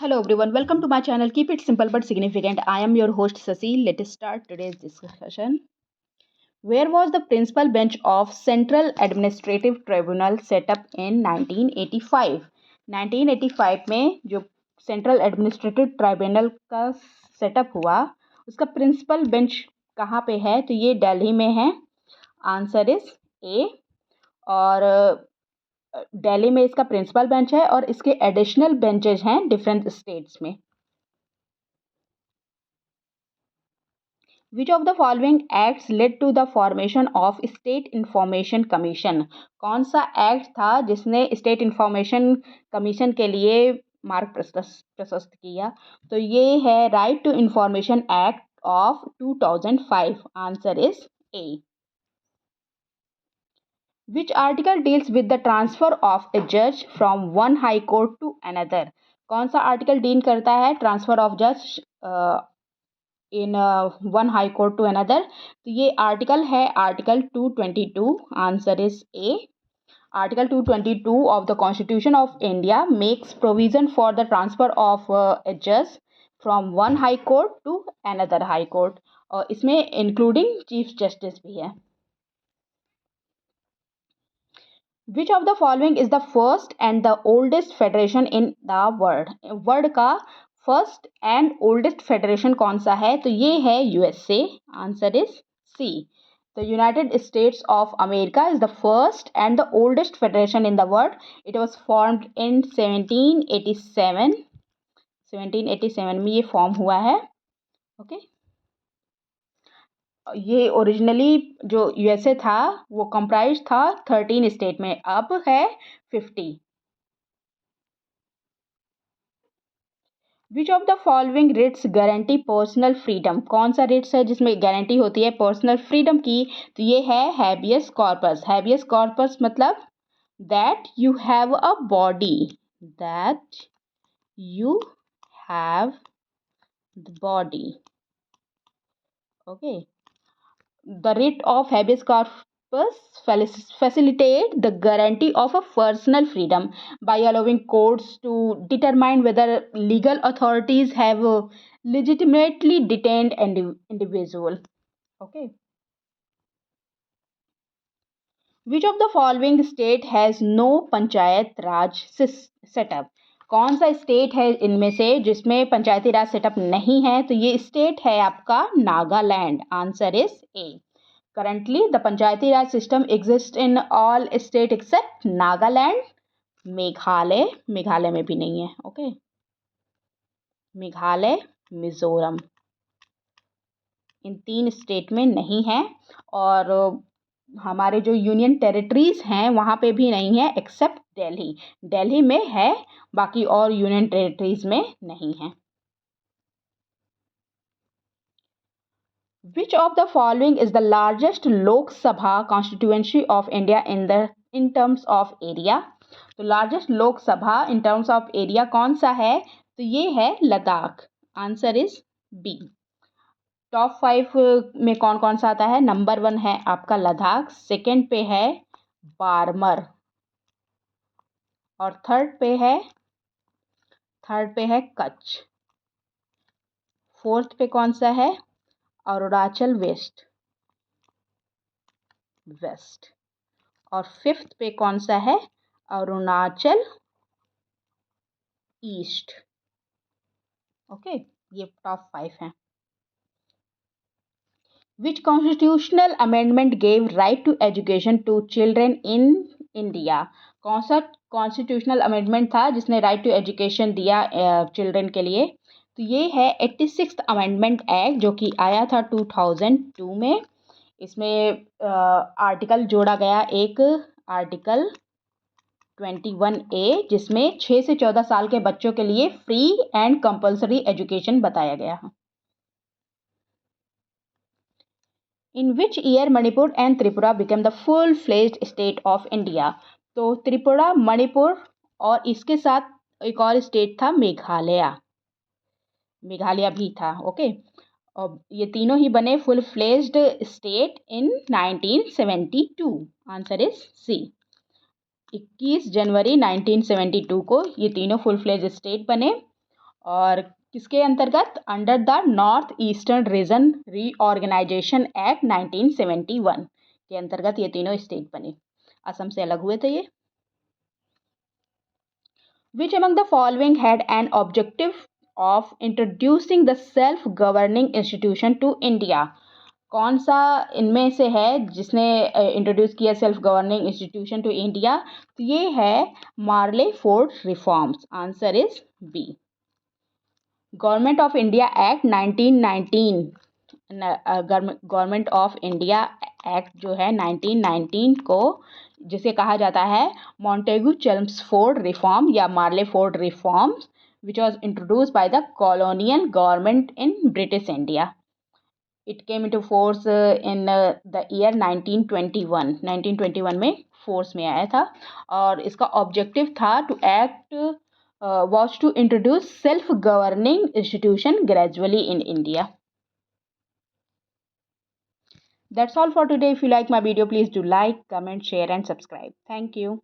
Hello everyone, welcome to my channel. Keep it simple but significant. I am your host Sasi. Let us start today's discussion. Where was the principal bench of Central Administrative Tribunal set up in 1985? 1985 में जो central administrative tribunal का setup हुआ उसका principal bench कहाँ पे है? तो ये दिल्ली में है. आंसर इज ए. और दिल्ली में इसका प्रिंसिपल बेंच है और इसके एडिशनल बेंचेज हैं डिफरेंट स्टेट्स में. Which of the following acts led to the formation of State Information Commission? कौन सा एक्ट था जिसने स्टेट इंफॉर्मेशन कमीशन के लिए मार्ग प्रशस्त किया? तो ये है right to information act of 2005. Answer is A. Which article deals with the transfer of a judge from one high court to another? कौन सा आर्टिकल डील करता है ट्रांसफर ऑफ जज in one high court to another? तो ये article है article 222. Answer is A. Article 222 of the constitution of India makes provision for the transfer of a जज from one high court to another high court, और इसमें including chief justice भी है. Which of the following is the first and the oldest federation in the world? World का first and oldest federation कौन सा है? तो ये है USA. Answer is C. The united states of America is the first and the oldest federation in the world. It was formed in 1787. 1787 में ये form हुआ है. ओके. ये ओरिजिनली जो यूएसए था वो कंप्राइज था 13 स्टेट में, अब है 50. Which of the following writs guarantee personal freedom? कौन सा रिट्स है जिसमें गारंटी होती है पर्सनल फ्रीडम की? तो ये है हैबियस कॉर्पस. हैबियस कॉर्पस मतलब that you have a body, that you have the body. Okay. The writ of habeas corpus facilitate the guarantee of a personal freedom by allowing courts to determine whether legal authorities have legitimately detained an individual. Okay. Which of the following state has no panchayat Raj setup? कौन सा state है इनमें से जिसमें पंचायती राज setup नहीं है? तो ये स्टेट है आपका Nagaland. Answer is A. Currently the Panchayati Raj system exist in all state except Nagaland. Meghalaya में भी नहीं है. ओके. मेघालय, मिजोरम, इन 3 स्टेट में नहीं है. और हमारे जो यूनियन टेरिटरीज हैं वहाँ पे भी नहीं है एक्सेप्ट दिल्ली. दिल्ली में है, बाकी और यूनियन टेरिटरीज में नहीं है. Which of the following is the largest Lok Sabha constituency of India in terms of area? तो लार्जेस्ट लोक सभा इन टर्म्स ऑफ एरिया कौन सा है? तो ये है Ladakh. Answer is B. Top 5 में कौन कौन सा आता है? नंबर 1 है आपका लद्दाख, सेकंड पे है बारमर, और थर्ड पे है कच्छ, फोर्थ पे कौन सा है? अरुणाचल वेस्ट, और फिफ्थ पे कौन सा है? अरुणाचल ईस्ट. ओके. ये टॉप 5 हैं. Which constitutional amendment gave right to education to children in India? कौन सा कॉन्स्टिट्यूशनल अमेंडमेंट था जिसने राइट टू एजुकेशन दिया चिल्ड्रन के लिए? तो ये है 86th अमेंडमेंट एक्ट जो कि आया था 2002 में. इसमें आर्टिकल जोड़ा गया, एक आर्टिकल 21A जिसमें 6 से 14 साल के बच्चों के लिए फ्री एंड कंपल्सरी एजुकेशन बताया गया है. In which year Manipur and Tripura became the full-fledged state of India? तो त्रिपुरा, मणिपुर और इसके साथ एक और स्टेट था मेघालय भी था. ओके. और ये तीनों ही बने full fledged state in 1972. Answer is C. 21 जनवरी 1972 को ये तीनों फुल फ्लेज्ड स्टेट बने. और किसके अंतर्गत? Under the north eastern region reorganisation act 1971 के अंतर्गत ये तीनों स्टेट बने। असम से अलग हुए थे ये। Which among the following had an objective of introducing the self-governing institution to India? कौन सा इनमें से है जिसने इंट्रोड्यूस किया self governing institution to India? तो ये है Morley Ford reforms. Answer is B. Government of India act 1919, government of India act जो है 1919 को जिसे कहा जाता है मॉन्टेगू चेम्सफोर्ड रिफॉर्म या Morley Ford reforms, which was introduced by the colonial government in British India. It came into force in the year 1921। 1921 में force में आया था और इसका ऑब्जेक्टिव था to act was to introduce self-governing institution gradually in India. That's all for today. If you like my video, please do like, comment, share and subscribe. Thank you.